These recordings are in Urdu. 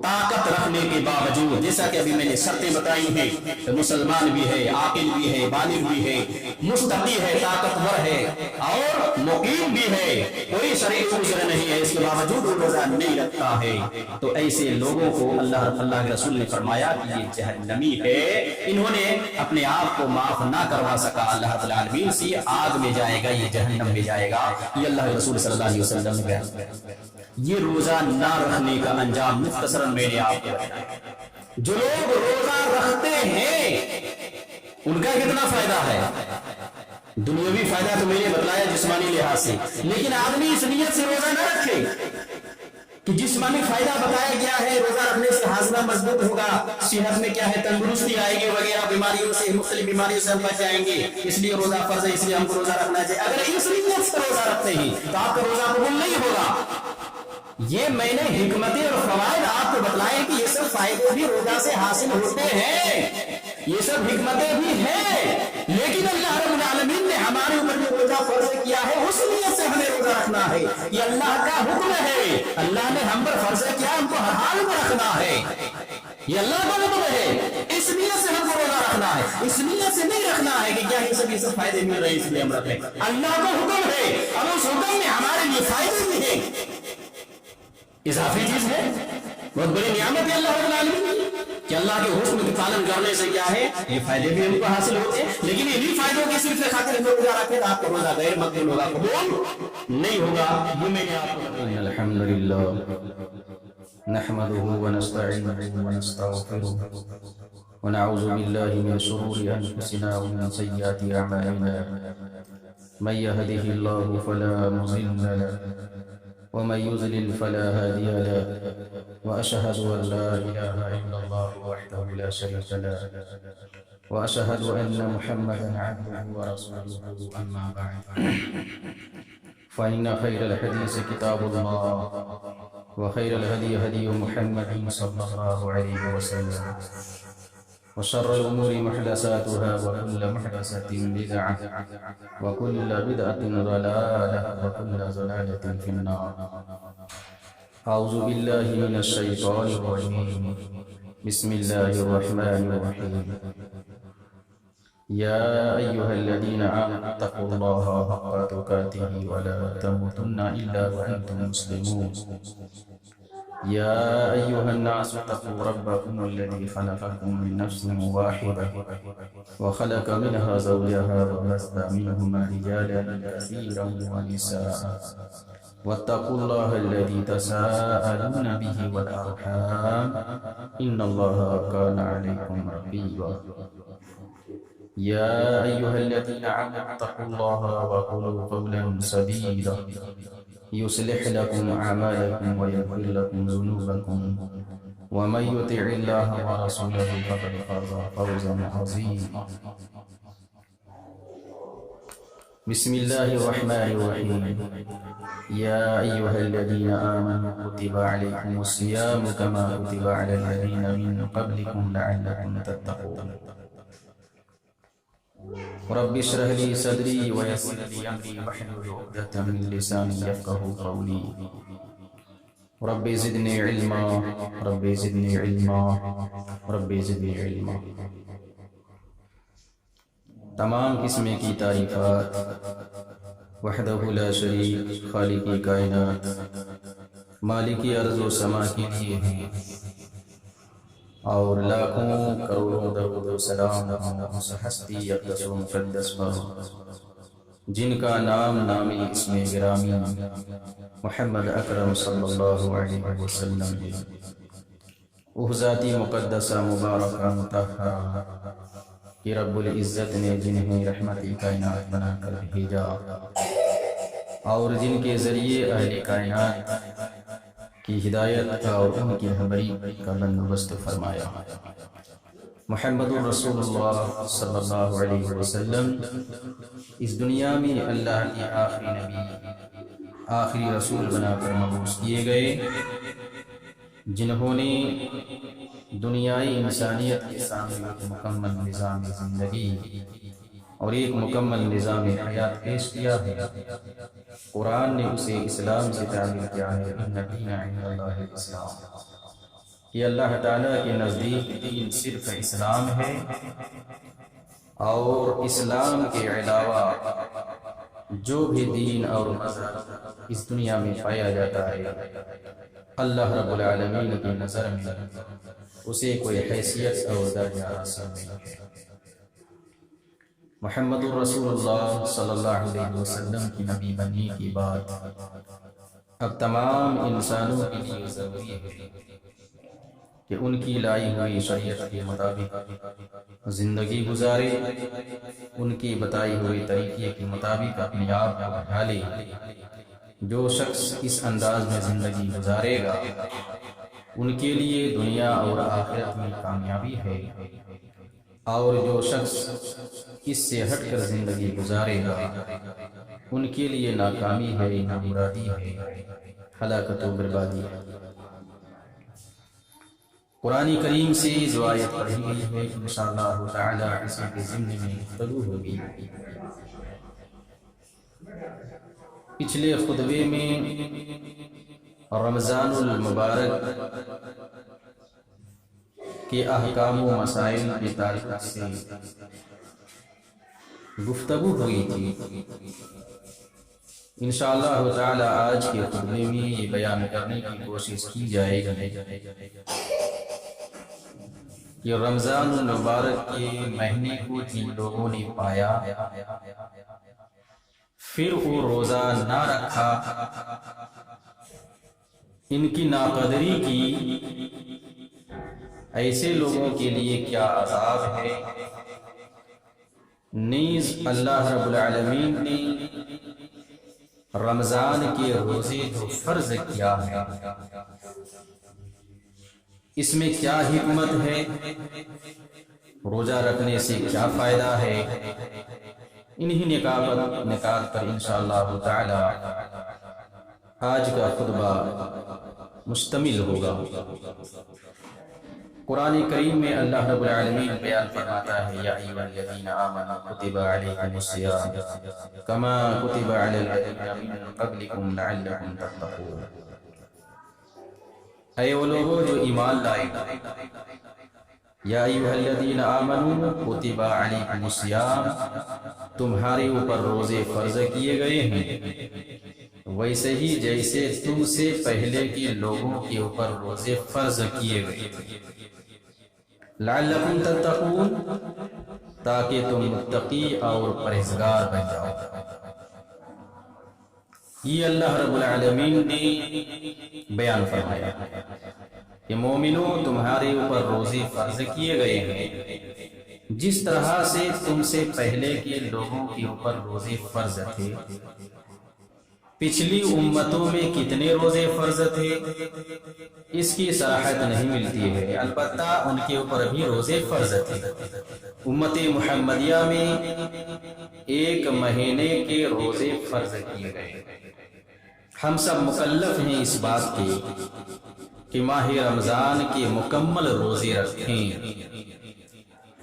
طاقت رکھنے کے باوجود، جیسا کہ ابھی میں نے شرطیں بتائی ہیں کہ مسلمان بھی ہے، عاقل بھی ہے، بالغ بھی ہے، مستطیع ہے، طاقتور ہے اور مقیم بھی ہے، کوئی شرعی عذر نہیں ہے، اس کے باوجود وہ روزہ نہیں رکھتا ہے، تو ایسے لوگوں کو اللہ کے رسول نے فرمایا کہ یہ جہنمی ہے، انہوں نے اپنے آپ کو معاف نہ کروا سکا اللہ رب العالمین سے، یہ آگ میں جائے گا، یہ جہنم میں جائے گا، یہ اللہ کے رسول صلی اللہ علیہ وسلم نے بیان۔ یہ روزہ نہ رکھنے کا انجام مختصراً میں نے آپ کو بتایا۔ جو لوگ روزہ رکھتے ہیں ان کا کتنا فائدہ ہے؟ دنیاوی فائدہ تو میں نے بتلایا جسمانی لحاظ سے، لیکن آدمی اس نیت سے روزہ نہ رکھے کہ جسمانی فائدہ بتایا گیا ہے، روزہ رکھنے سے ہاضمہ مضبوط ہوگا، صحت میں کیا ہے تندرستی آئے گی وغیرہ، بیماریوں سے، مختلف بیماریوں سے ہم بچ جائیں گے، اس لیے روزہ فرض ہے، اس لیے ہم کو روزہ رکھنا چاہیے۔ اگر اس نیت سے روزہ رکھتے ہیں تو آپ کا روزہ قبول نہیں ہوگا۔ یہ میں نے حکمتیں اور فوائد آپ کو بتلائے کہ یہ سب فائدے بھی روزہ سے حاصل ہوتے ہیں، یہ سب حکمتیں بھی ہیں، لیکن اللہ رب العالمین نے ہمارے اوپر جو روزہ فرض کیا ہے اس نیت سے ہمیں روزہ رکھنا ہے، یہ اللہ کا حکم ہے، اللہ نے ہم پر فرض کیا ہم کو ہر حال میں رکھنا ہے، یہ اللہ کا حکم ہے، اس نیت سے ہم کو روزہ رکھنا ہے، اس نیت سے نہیں رکھنا ہے کہ کیا یہ سب فائدے مل رہے ہیں اس لیے ہم رکھ لیں، اللہ کا حکم ہے اور اس حکم میں ہمارے لیے فائدے بھی ہیں، اضافی چیز ہے، بہت بڑی نعمت ہے اللہ رب العالمین کہ اللہ کے حکم کے پالن کرنے سے کیا ہے یہ فائدے بھی ہم کو حاصل ہوتے ہیں، لیکن انہی فائدوں کے صرف خاطر ہم روزہ رکھیں تو آپ کا روزہ غیر مقبول ہوگا، قبول نہیں ہوگا۔ یہ میں نے آپ کو بتایا۔ الحمدللہ نحمده ونستعینه ونستغفره ونعوذ بالله من شرور انفسنا ومن سیئات اعمالنا، من يهده الله فلا مضل له ومن يضلل فلا هادي له، وأشهد أن لا إله إلا الله وحده لا شريك له، وأشهد أن محمدا عبده ورسوله، أما بعد فإن خير الحديث كتاب الله وخير الهدي هدي محمد صلى الله عليه وسلم، وشر الأمور محدثاتها وكل محدثة بدعة وكل بدعة ضلالة وكل ضلالة في النار۔ أعوذ بالله من الشيطان الرجيم، بسم الله الرحمن الرحيم، يا أيها الذين آمنوا اتقوا الله حق تقاته ولا تموتن إلا وأنتم مسلمون، يا أيها الناس اتقوا ربكم الذي خلقكم من نفس واحدة وخلق منها زوجها وبث منهما رجالا كثيرا ونساء، واتقوا الله الذي تساءلون به والأرحام إن الله كان عليكم رقيبا، يا أيها الذين آمنوا اتقوا الله وقولوا قولا سديدا يصلح لكم أعمالكم ويغفر لكم ذنوبكم، ومن يطع الله ورسوله فقد فاز فوزا عظيما۔ بسم الله الرحمن الرحيم، يا أيها الذين آمنوا كتب عليكم الصيام كما كتب على الذين من قبلكم لعلكم تتقون، رب اشرح لي صدري ويسر لي أمري واحلل عقدة من لساني يفقهوا قولي، رب زدني علما، رب زدني علما، رب زدني علما۔ تمام قسم کی تعریفات وحدہ لا شریک خالق کائنات مالک ارض و سما کے لیے ہیں، اور لاکھوں کروڑوں درود و سلام اس ہستی اقدس و مقدس پر جن کا نام نامی اسم گرامی محمد اکرم صلی اللہ علیہ وسلم ہے، وہ ذاتی مقدسہ مبارکہ مطہرہ کہ رب العزت نے جنہیں رحمت کائنات بنا کر بھیجا اور جن کے ذریعے اہل کائنات کی ہدایت اور ان کی رہبری کا بندوبست فرمایا۔ محمد رسول اللہ صلی اللہ علیہ وسلم اس دنیا میں اللہ کے آخری نبی، آخری رسول بنا کر مبعوث کیے گئے، جنہوں نے دنیائی انسانیت کے سامنے ایک مکمل نظام زندگی اور ایک مکمل نظام حیات پیش کیا ہے۔ قرآن نے اسے اسلام سے تعبیر کیا ہے، ان الدین عند اللہ الاسلام، کہ اللہ تعالیٰ کے نزدیک دین صرف اسلام ہے، اور اسلام کے علاوہ جو بھی دین اور مذہب اس دنیا میں پایا جاتا ہے، اللہ رب العالمین کی نظر میں اسے کوئی حیثیت اور درجہ حاصل نہیں ہے۔ محمد الرسول اللہ صلی اللہ علیہ وسلم کی نبی بننے کی بات اب تمام انسانوں کے لیے ضروری ہے کہ ان کی لائی ہوئی شریعت کے مطابق زندگی گزارے، ان کی بتائی ہوئی طریقے کے مطابق اپنے آپ کو ڈھالے۔ جو شخص اس انداز میں زندگی گزارے گا ان کے لیے دنیا اور آخرت میں کامیابی ہے، اور جو شخص اس سے ہٹ کر زندگی گزارے گا ان کے لیے ناکامی ہے، نامرادی ہے، ہلاکت و بربادی ہے۔ قرآن کریم سے جو آیت پڑھی گئی ہے انشاءاللہ تعالی اسی کے ضمن میں گفتگو ہوگی۔ پچھلے خطبے میں رمضان المبارک کے احکام و مسائل کے تعلق سے گفتگو ہوئی تھی۔ انشاءاللہ تعالی آج کے خطبے میں یہ بیان کرنے کی کوشش کی جائے گی کہ رمضان المبارک کے مہینے کو جن لوگوں نے پایا پھر وہ روزہ نہ رکھا، ان کی ناقدری کی، ایسے لوگوں کے لیے کیا عذاب ہے۔ نیز اللہ رب العالمین نے رمضان کے روزے جو فرض کیا ہے اس میں کیا حکمت ہے، روزہ رکھنے سے کیا فائدہ ہے، انہی نکات پر انشاءاللہ تعالی آج کا خطبہ مشتمل ہوگا۔ قرآن کریم میں اللہ رب العالمین بیان فرماتا ہے یا ایھا الذین آمنوا کتب علیکم الصیام کما کتب علی الذین من قبلکم لعلکم تتقون۔ اے وہ لوگوں جو ایمان لائے، یا ایھا الذین آمنوا کتب علیکم الصیام، تمہارے اوپر روزے فرض کیے گئے ہیں ویسے ہی جیسے تم سے پہلے کے لوگوں کے اوپر روزے فرض کیے گئے، لعلکم تتقون، تاکہ تم متقی اور پرہیزگار بن جاؤ۔ یہ اللہ رب العالمین نے بیان فرمایا کہ مومنوں تمہارے اوپر روزے فرض کیے گئے ہیں جس طرح سے تم سے پہلے کے لوگوں کے اوپر روزے فرض تھے۔ پچھلی امتوں میں کتنے روزے فرض تھے اس کی صراحت نہیں ملتی ہے، البتہ ان کے اوپر بھی روزے فرض تھے۔ امت محمدیہ میں 1 مہینے کے روزے فرض کیے گئے۔ ہم سب مکلف ہیں اس بات کے کہ ماہ رمضان کے مکمل روزے رکھیں۔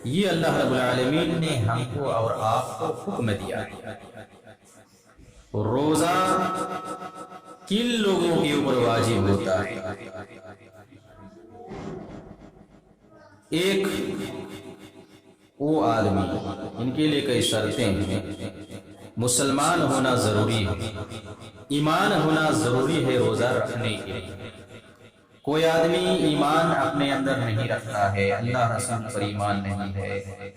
یہ اللہ رب العالمین نے ہم کو اور آپ کو حکم دیا۔ روزہ کن لوگوں کے اوپر واجب ہوتا ہے؟ ایک وہ آدمی، ان کے لیے کئی شرطیں ہیں۔ مسلمان ہونا ضروری ہے، ایمان ہونا ضروری ہے روزہ رکھنے کے لیے۔ کوئی آدمی ایمان اپنے اندر نہیں رکھتا ہے، اللہ رسول پر ایمان نہیں ہے،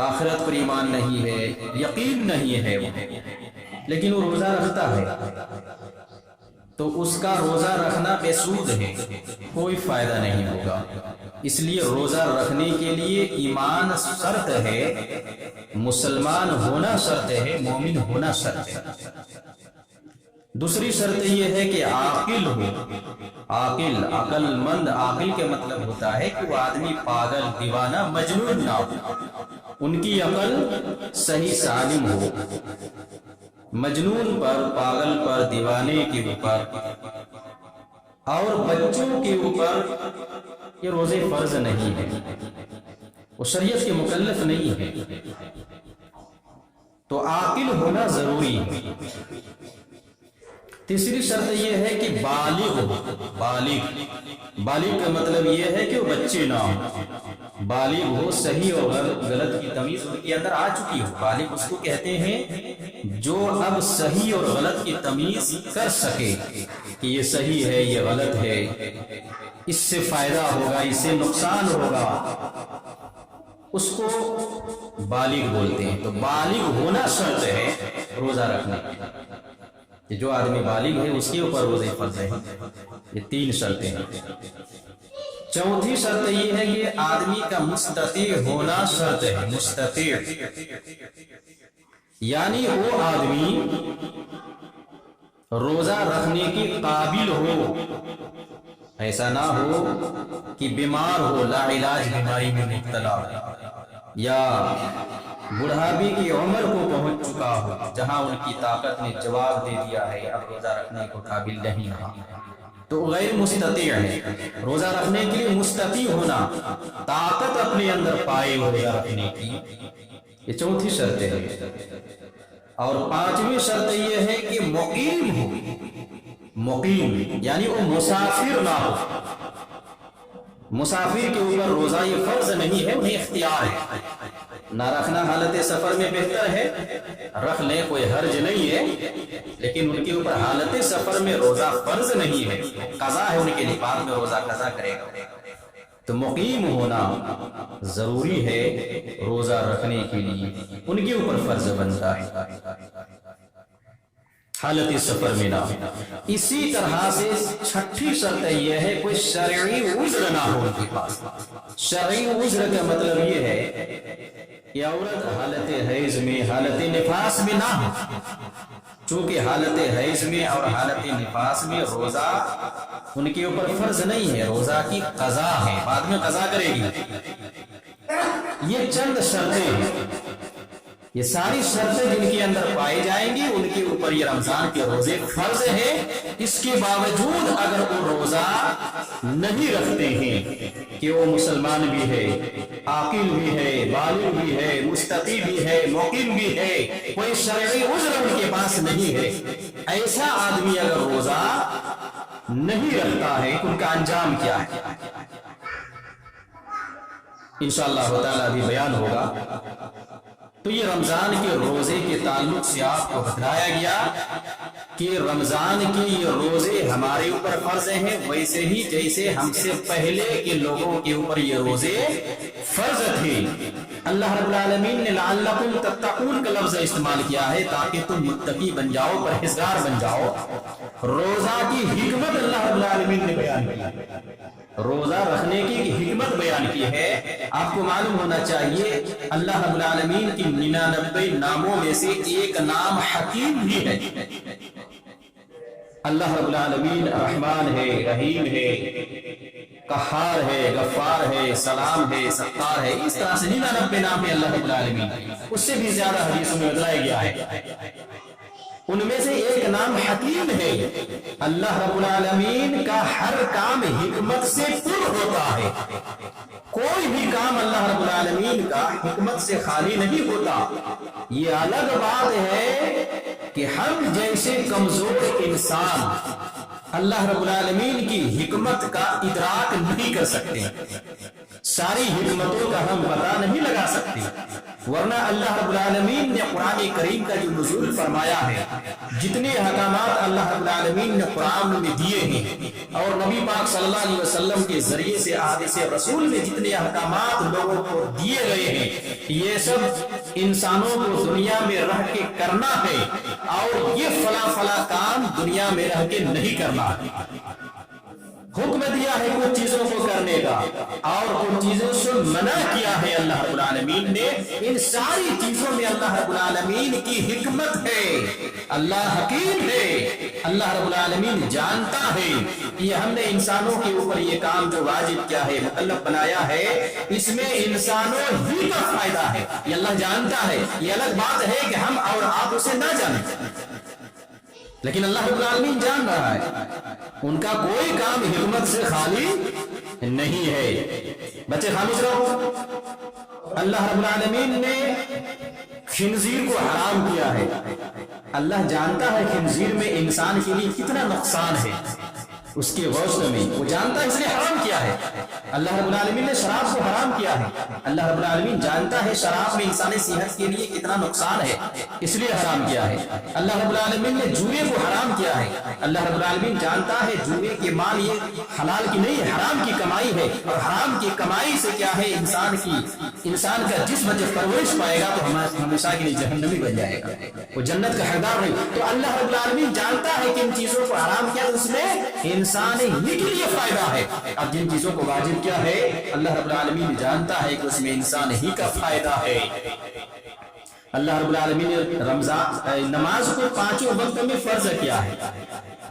آخرت پر ایمان نہیں ہے، یقین نہیں ہے وہ، لیکن وہ روزہ رکھتا ہے تو اس کا روزہ رکھنا بے سود ہے، کوئی فائدہ نہیں ہوگا۔ اس لیے روزہ رکھنے کے لیے ایمان شرط ہے، مسلمان ہونا شرط ہے، مومن ہونا شرط ہے۔ دوسری شرط یہ ہے کہ عاقل ہو، عقل مند۔ عاقل کے مطلب ہوتا ہے کہ وہ آدمی پاگل، دیوانہ، مجنون نہ ہو، ان کی عقل صحیح سالم ہو۔ مجنون پر، پاگل پر، دیوانے کے اوپر اور بچوں کے اوپر یہ روزے فرض نہیں ہیں، وہ شریعت کے مکلف نہیں ہے، تو عاقل ہونا ضروری ہے۔ تیسری شرط یہ ہے کہ بالغ ہو. بالغ کا مطلب یہ ہے کہ وہ بچے نہ ہو. بالغ ہو، صحیح اور غلط کی تمیز ان کے اندر آ چکی ہو. بالغ اس کو کہتے ہیں جو اب صحیح اور غلط کی تمیز کر سکے کہ یہ صحیح ہے، یہ غلط ہے، اس سے فائدہ ہوگا، اس سے نقصان ہوگا، اس کو بالغ بولتے ہیں. تو بالغ ہونا شرط ہے روزہ رکھنے کی، کہ جو آدمی بالغ ہے اس کے اوپر روزے فرض ہے. یہ 3 شرطیں ہیں. چوتھی شرط یہ ہے کہ آدمی کا مستطیع ہونا شرط ہے. مستطیع یعنی وہ آدمی روزہ رکھنے کے قابل ہو، ایسا نہ ہو کہ بیمار ہو، لا علاج بیماری میں مبتلا ہو، یا بڑھاپے کی عمر کو پہنچ چکا ہو جہاں ان کی طاقت نے جواب دے دیا ہے، اب روزہ رکھنے کو قابل نہیں رہا، تو غیر مستطیع ہے. روزہ رکھنے کے لیے مستطیع ہونا، طاقت اپنے اندر پائے روزہ رکھنے کی، یہ چوتھی شرط ہے. اور 5ویں شرط یہ ہے کہ مقیم ہو. مقیم یعنی وہ مسافر نہ ہو. مسافر کے اوپر روزہ یہ فرض نہیں ہے، انہیں اختیار ہے. نہ رکھنا حالت سفر میں بہتر ہے، رکھ لیں، کوئی حرج نہیں ہے، لیکن ان کے اوپر حالت سفر میں روزہ فرض نہیں ہے، قضا ہے ان کے لیے، بعد میں روزہ قضا کرے گا. تو مقیم ہونا ضروری ہے روزہ رکھنے کے لیے، ان کے اوپر فرض بنتا ہے، حالت سفر میں نہ. اسی طرح سے 6ٹھی شرط یہ ہے کوئی شرعی عذر نہ ہو ان کے پاس. شرعی عذر کا مطلب یہ ہے کہ عورت حالت حیض میں، حالت نفاس میں نہ ہو. چونکہ حالت حیض میں اور حالت نفاس میں روزہ ان کے اوپر فرض نہیں ہے، روزہ کی قضا ہے، بعد میں قضا کرے گی. یہ چند شرطیں ہیں، یہ ساری شرطیں جن کے اندر پائی جائیں گی ان کے اوپر یہ رمضان کے روزے فرض ہیں. اس کے باوجود اگر وہ روزہ نہیں رکھتے ہیں کہ وہ مسلمان بھی ہے، عاقل بھی ہے، بالغ بھی ہے، مستطیع بھی ہے، مقیم بھی ہے، کوئی شرعی عذر ان کے پاس نہیں ہے، ایسا آدمی اگر روزہ نہیں رکھتا ہے تو ان کا انجام کیا ہے انشاءاللہ تعالی بھی بیان ہوگا. تو یہ رمضان کے روزے کے تعلق سے آپ کو بتایا گیا کہ رمضان کے یہ روزے ہمارے اوپر فرض ہیں، ویسے ہی جیسے ہم سے پہلے کے لوگوں کے اوپر یہ روزے فرض تھے. اللہ رب العالمین نے لعلکم تتقون کا لفظ استعمال کیا ہے تاکہ تم متقی بن جاؤ، پرہیزگار بن جاؤ. روزہ کی حکمت اللہ رب العالمین نے بیان کی، روزہ رکھنے کی حکمت بیان کی ہے. آپ کو معلوم ہونا چاہیے اللہ رب العالمین کی 99 ناموں میں سے ایک نام حکیم بھی ہے. اللہ رب العالمین رحمان ہے، رحیم ہے، قہار ہے، غفار ہے، سلام ہے، ستار ہے. اس طرح سے 99 نام ہے اللہ رب العالمین، اس سے بھی زیادہ حدیثوں میں بتایا گیا ہے. ان میں سے ایک نام حکیم ہے. اللہ رب العالمین کا ہر کام حکمت سے پر ہوتا ہے. کوئی بھی کام اللہ رب العالمین کا حکمت سے خالی نہیں ہوتا. یہ الگ بات ہے کہ ہم جیسے کمزور انسان اللہ رب العالمین کی حکمت کا ادراک نہیں کر سکتے، ساری حکمتوں کا ہم پتہ نہیں لگا سکتے. ورنہ اللہ رب العالمین نے قرآن کریم کا جو نزول فرمایا ہے، جتنے احکامات اللہ رب العالمین نے قرآن میں دیے ہیں اور نبی پاک صلی اللہ علیہ وسلم کے ذریعے سے احادیث رسول میں جتنے احکامات لوگوں کو دیے گئے ہیں، یہ سب انسانوں کو دنیا میں رہ کے کرنا ہے، اور یہ فلاں فلاں کام دنیا میں رہ کے نہیں کرنا ہے. حکم دیا ہے کچھ چیزوں کو کرنے کا اور کچھ چیزوں سے منع کیا ہے اللہ رب العالمین نے. ان ساری چیزوں میں اللہ رب العالمین کی حکمت ہے. اللہ حکیم ہے، اللہ رب العالمین جانتا ہے. یہ ہم نے انسانوں کے اوپر یہ کام جو واجب کیا ہے، مکلف بنایا ہے، اس میں انسانوں ہی کا فائدہ ہے، یہ اللہ جانتا ہے. یہ الگ بات ہے کہ ہم اور آپ اسے نہ جانیں، لیکن اللہ رب العالمین جان رہا ہے. ان کا کوئی کام حکمت سے خالی نہیں ہے. بچے خاموش رہو. اللہ رب العالمین نے خنزیر کو حرام کیا ہے. اللہ جانتا ہے خنزیر میں انسان کے لیے کتنا نقصان ہے، اس کے گوشت میں وہ جانتا ہے، اس نے حرام کیا ہے۔ اللہ رب العالمین نے شراب کو حرام کیا ہے، اللہ رب العالمین جانتا ہے شراب میں انسانی صحت کے لیے کتنا نقصان ہے، اس لیے حرام کیا ہے۔ اللہ رب العالمین نے جوئے کو حرام کیا ہے، اللہ رب العالمین جانتا ہے جوئے کے مال یہ حلال کی نہیں ہے، حرام کی کمائی ہے، اور حرام کی کمائی سے کیا ہے انسان کا جسم جب پرورش پائے گا تو ہمیشہ کے لیے جہنمی بن جائے گا، وہ جنت کا حقدار نہیں۔ تو اللہ رب العالمین جانتا ہے کہ ان چیزوں کو حرام کیا، اس میں انسان ہی کے لیے فائدہ ہے، اب جن چیزوں کو واجب کیا ہے اللہ رب العالمین جانتا ہے کہ اس میں انسان ہی کا فائدہ ہے۔ اللہ رب العالمین نے رمضان نماز کو 5 وقت میں فرض کیا ہے،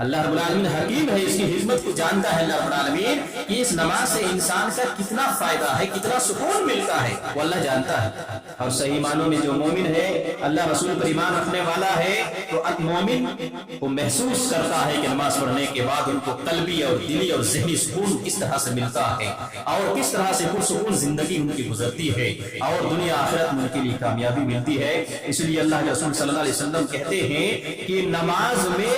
اللہ رب العالمین حکیم ہے، اس کی حکمت کو جانتا ہے اللہ رب العالمین کہ اس نماز سے انسان کا کتنا فائدہ ہے، کتنا سکون ملتا ہے، وہ اللہ جانتا ہے۔ اور صحیح معنوں میں جو مومن ہے، اللہ رسول پر ایمان رکھنے والا ہے، تو مومن وہ محسوس کرتا ہے کہ نماز پڑھنے کے بعد ان کو قلبی اور دلی اور ذہنی سکون کس طرح سے ملتا ہے، اور کس طرح سے پرسکون زندگی ان کی گزرتی ہے، اور دنیا آخرت میں ان کے لیے کامیابی ملتی ہے۔ اس لیے اللہ کے رسول صلی اللہ علیہ وسلم کہتے ہیں کہ نماز میں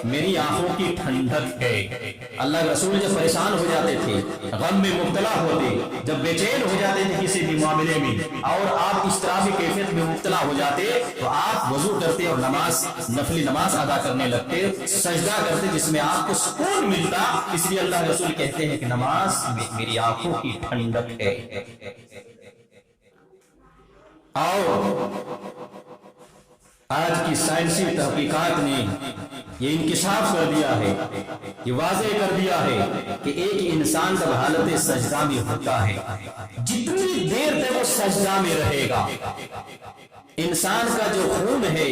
میری آنکھوں کی ٹھنڈک ہے۔ اللہ کے رسول جب پریشان ہو جاتے تھے، غم میں مبتلا ہوتے، جب بے چین ہو جاتے تھے کسی بھی معاملے میں، اور آپ اس طرح کی کیفیت میں مبتلا ہو جاتے تو آپ وضو کرتے اور نفلی نماز ادا کرنے لگتے، سجدہ کرتے، جس میں آپ کو سکون ملتا۔ اس لیے اللہ کے رسول کہتے ہیں کہ نماز میری آنکھوں کی ٹھنڈک ہے۔ اور آج کی سائنسی تحقیقات نے یہ انکشاف کر دیا ہے، یہ واضح کر دیا ہے کہ ایک انسان جب حالت سجدہ میں ہوتا ہے، جتنی دیر تک وہ سجدہ میں رہے گا، انسان کا جو خون ہے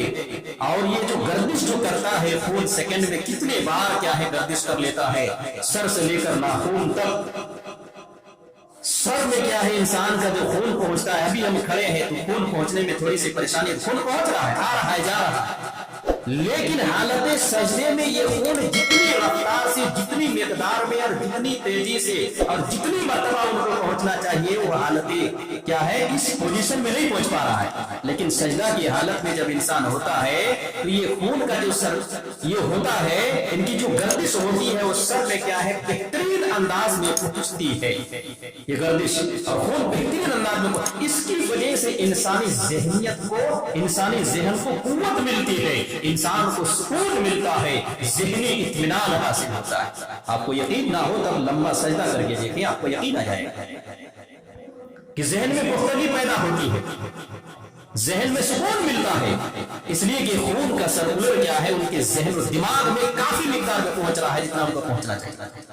اور یہ جو گردش جو کرتا ہے، خون سیکنڈ میں کتنے بار کیا ہے گردش کر لیتا ہے، سر سے لے کر ناخن تک، سر میں کیا ہے انسان کا جو خون پہنچتا ہے، ابھی ہم کھڑے ہیں تو خون پہنچنے میں تھوڑی سی پریشانی، خون پہنچ رہا ہے، آ رہا ہے، جا رہا ہے، لیکن حالت سجدے میں یہ خون جتنی رفتار سے، جتنی مقدار میں اور جتنی تیزی سے اور جتنی مرتبہ ان کو پہنچنا چاہیے، وہ حالت کیا ہے اس پوزیشن میں نہیں پہنچ پا رہا ہے۔ لیکن سجدہ کی حالت میں جب انسان ہوتا ہے تو یہ خون کا جو سر یہ ہوتا ہے، ان کی جو گردش ہوتی ہے، اس سر میں کیا ہے بہترین انداز میں پہنچتی ہے، یہ گردش اور خون بہترین انداز میں، اس کی وجہ سے انسانی ذہنیت کو، انسانی ذہن کو قوت ملتی ہے، انسان کو سکون ملتا ہے، ذہنی اطمینان حاصل ہوتا ہے۔ آپ کو یقین نہ ہو تب لمبا سجدہ کر کے دیکھیں، آپ کو یقین آ جائے گا کہ ذہن میں پختگی پیدا ہوتی ہے، ذہن میں سکون ملتا ہے، اس لیے کہ خون کا سرکولر کیا ہے ان کے ذہن و دماغ میں کافی مقدار میں پہنچ رہا ہے جتنا ان کو پہنچنا چاہیے۔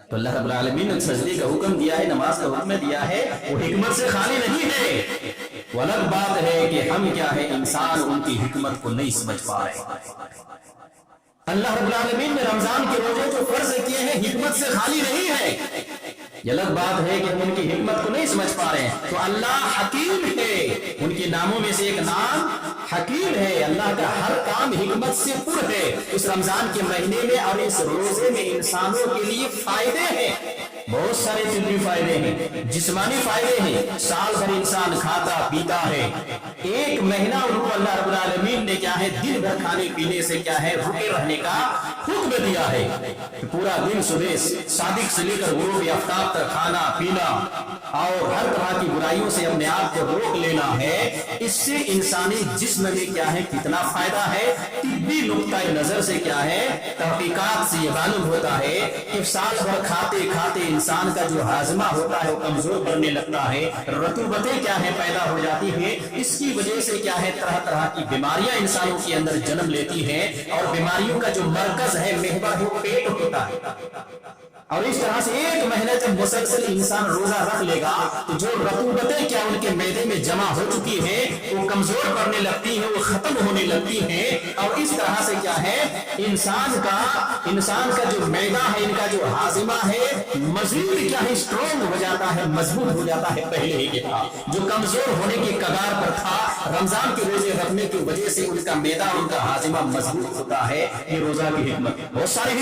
تو اللہ رب العالمین نے سجدے کا حکم دیا ہے، نماز کا حکم دیا ہے، وہ حکمت سے خالی نہیں ہے۔ وہ الگ بات ہے کہ ہم کیا ہے انسان ان کی حکمت کو نہیں سمجھ پا رہے۔ اللہ رب العالمین نے رمضان کے روزے جو فرض کیے ہیں حکمت سے خالی نہیں ہے، یہ الگ بات ہے کہ ہم ان کی حکمت کو نہیں سمجھ پا رہے ہیں۔ تو اللہ حکیم ہے، ان کے ناموں میں سے ایک نام حکیم ہے، اللہ کا ہر کام حکمت سے پر ہے۔ اس رمضان کے مہینے میں اور اس روزے میں انسانوں کے لیے فائدے ہیں، بہت سارے طبی فائدے ہیں، جسمانی فائدے ہیں، سال بھر انسان کھاتا پیتا ہے، ایک مہینہ ان کو اللہ رب العالمین نے کیا ہے دن بھر کھانے پینے سے کیا ہے رکے رہنے کا حکم دیا ہے، پورا دن صبح صادق سے لے کر غروب آفتاب تک کھانا پینا اور ہر طرح کی برائیوں سے اپنے آپ کو روک لینا ہے۔ اس سے انسانی جسم میں کیا ہے کتنا فائدہ ہے، طبی نقطۂ نظر سے کیا ہے تحقیقات سے یہ معلوم ہوتا ہے کہ سال بھر کھاتے کھاتے انسان کا جو ہاضمہ ہوتا ہے وہ کمزور پڑنے لگتا ہے، رطوبتیں کیا ہے پیدا ہو جاتی ہیں، اس کی وجہ سے کیا ہے طرح طرح کی بیماریاں انسانوں کے اندر جنم لیتی ہیں، اور بیماریوں کا جو مرکز ہے محور وہ پیٹ ہوتا ہے۔ اور اس طرح سے ایک مہینہ جب مسلسل انسان روزہ رکھ لے گا تو جو رطوبتیں کیا ان کے معدے میں جمع ہو چکی ہیں وہ کمزور پڑنے لگتی ہیں، وہ ختم ہونے لگتی ہیں، اور اس طرح سے کیا ہے انسان کا جو معدہ ہے، ان کا جو ہاضمہ ہے مزید کیا ہے اسٹرانگ ہو جاتا ہے، مضبوط ہو جاتا ہے پہلے ہی کے تھا، جو کمزور ہونے کے کگار پر تھا رمضان کے روزے رکھنے کی وجہ سے ان کا معدہ ان کا ہاضمہ مضبوط ہوتا ہے۔ یہ روزہ کی حکمت، بہت ساری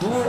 2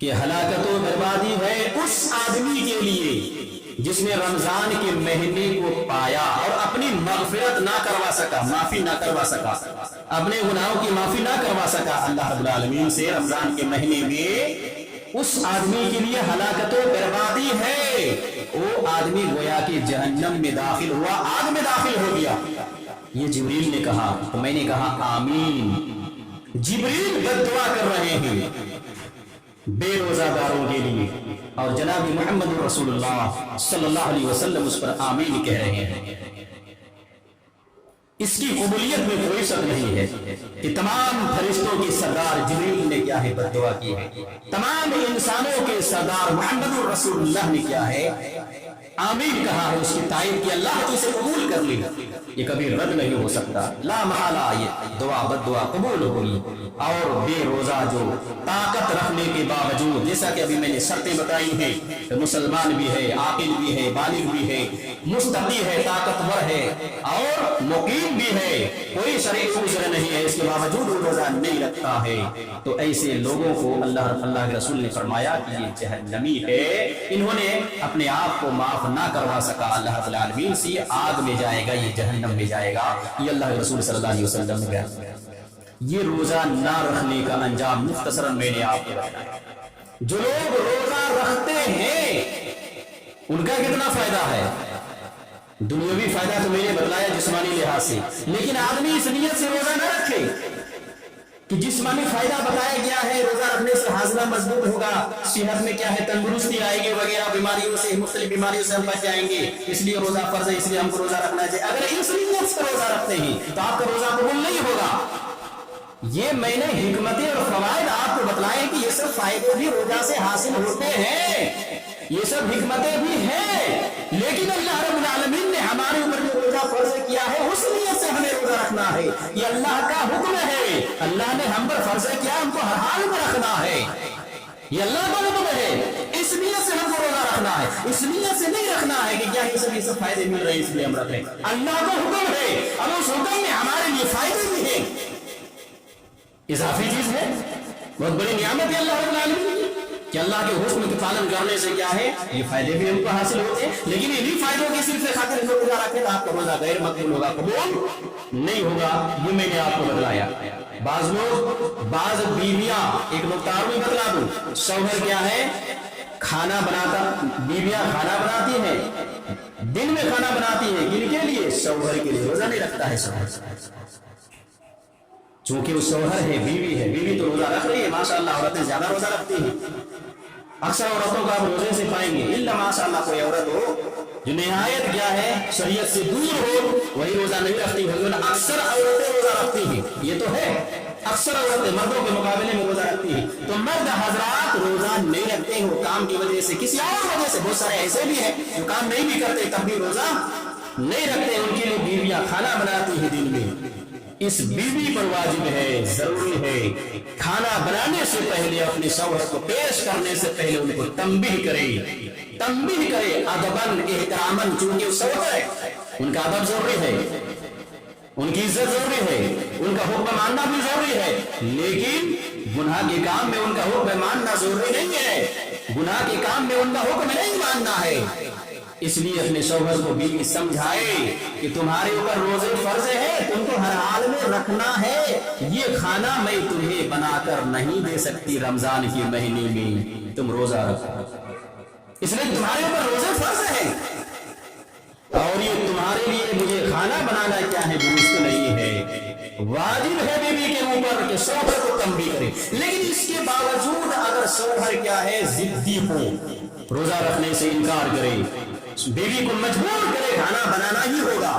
کہ ہلاکت و بربادی ہے اس آدمی کے لیے جس نے رمضان کے مہینے کو پایا اور اپنی مغفرت نہ کروا سکا، معافی نہ کروا سکا، اپنے گناہوں کی معافی نہ کروا سکا اللہ رب العالمین سے رمضان کے مہینے میں، اس آدمی کے لیے ہلاکت و بربادی ہے۔ وہ آدمی گویا کہ جہنم میں داخل ہوا، آگ میں داخل ہو گیا۔ یہ جبریل نے کہا تو میں نے کہا آمین۔ جبریل بد دعا کر رہے ہیں بے روزہ داروں کے لیے، اور جناب محمد رسول اللہ صلی اللہ علیہ وسلم اس پر آمین کہہ رہے ہیں۔ اس کی قبولیت میں کوئی شک نہیں ہے کہ تمام فرشتوں کے سردار جبریل نے کیا ہے بد دعا کی ہے، تمام انسانوں کے سردار محمد رسول اللہ نے کیا ہے آمین کہا ہے، اس کی تائید کی اللہ تو اسے قبول کر لے، یہ کبھی رد نہیں ہو سکتا، لا محالہ یہ دعا بد دعا قبول ہوگی۔ اور بے روزہ جو طاقت رکھنے کے باوجود، جیسا کہ ابھی میں نے شرطیں بتائی ہیں کہ مسلمان بھی ہے، عاقل بھی ہے، بالغ بھی ہے، مستطیع ہے، طاقتور ہے اور مقیم بھی ہے، کوئی شرعی عذر نہیں ہے، اس کے باوجود وہ روزہ نہیں رکھتا ہے، تو ایسے لوگوں کو اللہ کے رسول نے فرمایا کہ یہ جہنمی ہے، انہوں نے اپنے آپ کو معاف نہ کروا سکا اللہ رب العالمین سے، یہ آگ میں جائے گا، یہ جہنم میں جائے گا۔ یہ اللہ کے رسول صلی اللہ علیہ وسلم نے بیان کیا۔ یہ روزہ نہ رکھنے کا انجام مختصراً میں نے آپ کو بتایا۔ جو لوگ روزہ رکھتے ہیں ان کا کتنا فائدہ ہے؟ دنیاوی فائدہ تو میں نے بتلایا جسمانی لحاظ سے، لیکن آدمی اس نیت سے روزہ نہ رکھے کہ جسمانی فائدہ بتایا گیا ہے، روزہ رکھنے سے ہاضمہ مضبوط ہوگا، صحت میں کیا ہے تندرستی آئے گی وغیرہ، بیماریوں سے مختلف بیماریوں سے ہم بچ جائیں گے، اس لیے روزہ فرض ہے، اس لیے ہم کو روزہ رکھنا چاہیے۔ اگر اس نیت سے روزہ رکھتے ہیں تو آپ کا روزہ قبول نہیں ہوگا۔ یہ میں نے حکمتیں اور فوائد آپ کو بتلائے کہ یہ سب فائدے بھی روزہ سے حاصل ہوتے ہیں، یہ سب حکمتیں بھی ہیں، لیکن اللہ رب العالمین نے ہمارے اوپر جو روزہ فرض کیا ہے اس نیت سے ہمیں روزہ رکھنا ہے، یہ اللہ کا حکم ہے، اللہ نے ہم پر فرض کیا ہم کو ہر حال میں رکھنا ہے، یہ اللہ کا حکم ہے، اس نیت سے ہم کو روزہ رکھنا ہے، اس نیت سے نہیں رکھنا ہے کہ کیا یہ سب فائدے مل رہے ہیں اس لیے ہم رکھ رہے ہیں۔ اللہ کا حکم ہے اور اس حکم میں ہمارے لیے فائدے بھی ہیں، اضافی چیز ہے، بہت بڑی نعمت ہے اللہ رب العالمین کی کہ اللہ کے حکم کے پالن کرنے سے کیا ہے یہ فائدے بھی ہم کو حاصل ہوتے ہیں، لیکن انہی فائدوں کی صرف خاطر روزہ رکھے تو آپ کا روزہ غیر مقبول ہوگا، قبول نہیں ہوگا، یہ میں نے آپ کو بتلایا۔ بعض لوگ، بعض بیویاں، ایک نقطہ اور بھی بتلا دوں، شوہر کیا ہے کھانا بناتا، بیویاں کھانا بناتی ہیں، دن میں کھانا بناتی ہیں، کن کے لیے؟ شوہر کے لیے، روزہ نہیں رکھتا ہے شوہر، چونکہ وہ شوہر ہے، بیوی ہے، بیوی تو روزہ رکھ رہی ہے، ماشاءاللہ عورتیں زیادہ روزہ رکھتی ہیں، اکثر عورتوں کو آپ روزے سے پائیں گے، الا ماشاءاللہ کوئی عورت ہو جو نہایت کیا ہے شریعت سے دور ہو وہی روزہ نہیں رکھتی ہے، اکثر عورتیں روزہ رکھتی ہیں، یہ تو ہے، اکثر عورتیں مردوں کے مقابلے میں روزہ رکھتی ہیں، تو مرد حضرات روزہ نہیں رکھتے ہیں کام کی وجہ سے، کسی اور وجہ سے، بہت سارے ایسے بھی ہیں جو کام نہیں بھی کرتے تب بھی روزہ نہیں رکھتے، ان کے لیے بیویاں کھانا بناتی ہیں دن میں، اس بیوی پر واجب ہے، ضروری ہے کھانا بنانے سے پہلے اپنے شوہر کو پیش کرنے سے پہلے ان کو تنبیہ کرے ادباً احتراماً، چونکہ وہ شوہر ہے، ان کا ادب ضروری ہے، ان کی عزت ضروری ہے، ان کا حکم ماننا بھی ضروری ہے، لیکن گناہ کے کام میں ان کا حکم ماننا ضروری نہیں ہے، گناہ کے کام میں ان کا حکم نہیں ماننا ہے، اس لیے اپنے شوہر کو بیوی سمجھائے کہ تمہارے اوپر روزے فرض ہے، تم کو ہر حال میں رکھنا ہے، یہ کھانا میں تمہیں بنا کر نہیں دے سکتی رمضان کے مہینے میں، تم روزہ رکھو، اس لیے تمہارے اوپر روزے فرض ہے، اور یہ تمہارے لیے مجھے کھانا بنانا کیا ہے درست نہیں ہے، واجب ہے بیوی کے اوپر کہ شوہر کو تنبیہ کرے، لیکن اس کے باوجود اگر شوہر کیا ہے ضدی ہو، روزہ رکھنے سے انکار کرے، بیوی کو مجبور کرے کھانا بنانا ہی ہوگا،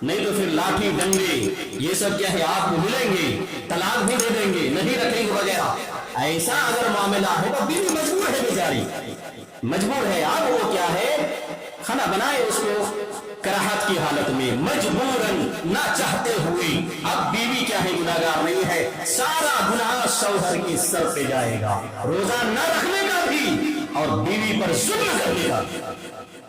نہیں تو پھر لاٹھی ڈنڈے یہ سب کیا ہے آپ کو ملیں گے، طلاق بھی دے دیں گے، نہیں رکھیں گے وغیرہ، ایسا اگر معاملہ ہے تو بیوی مجبور ہے، بیچاری مجبور ہے، اب وہ کیا ہے کھانا بنائے اس کو کراہت کی حالت میں، مجبوراً نہ چاہتے ہوئے، اب بیوی کیا ہے گناہگار نہیں ہے، سارا گناہ شوہر کی سر پہ جائے گا، روزہ نہ رکھنے کا بھی اور بیوی پر ظلم کرنے کا،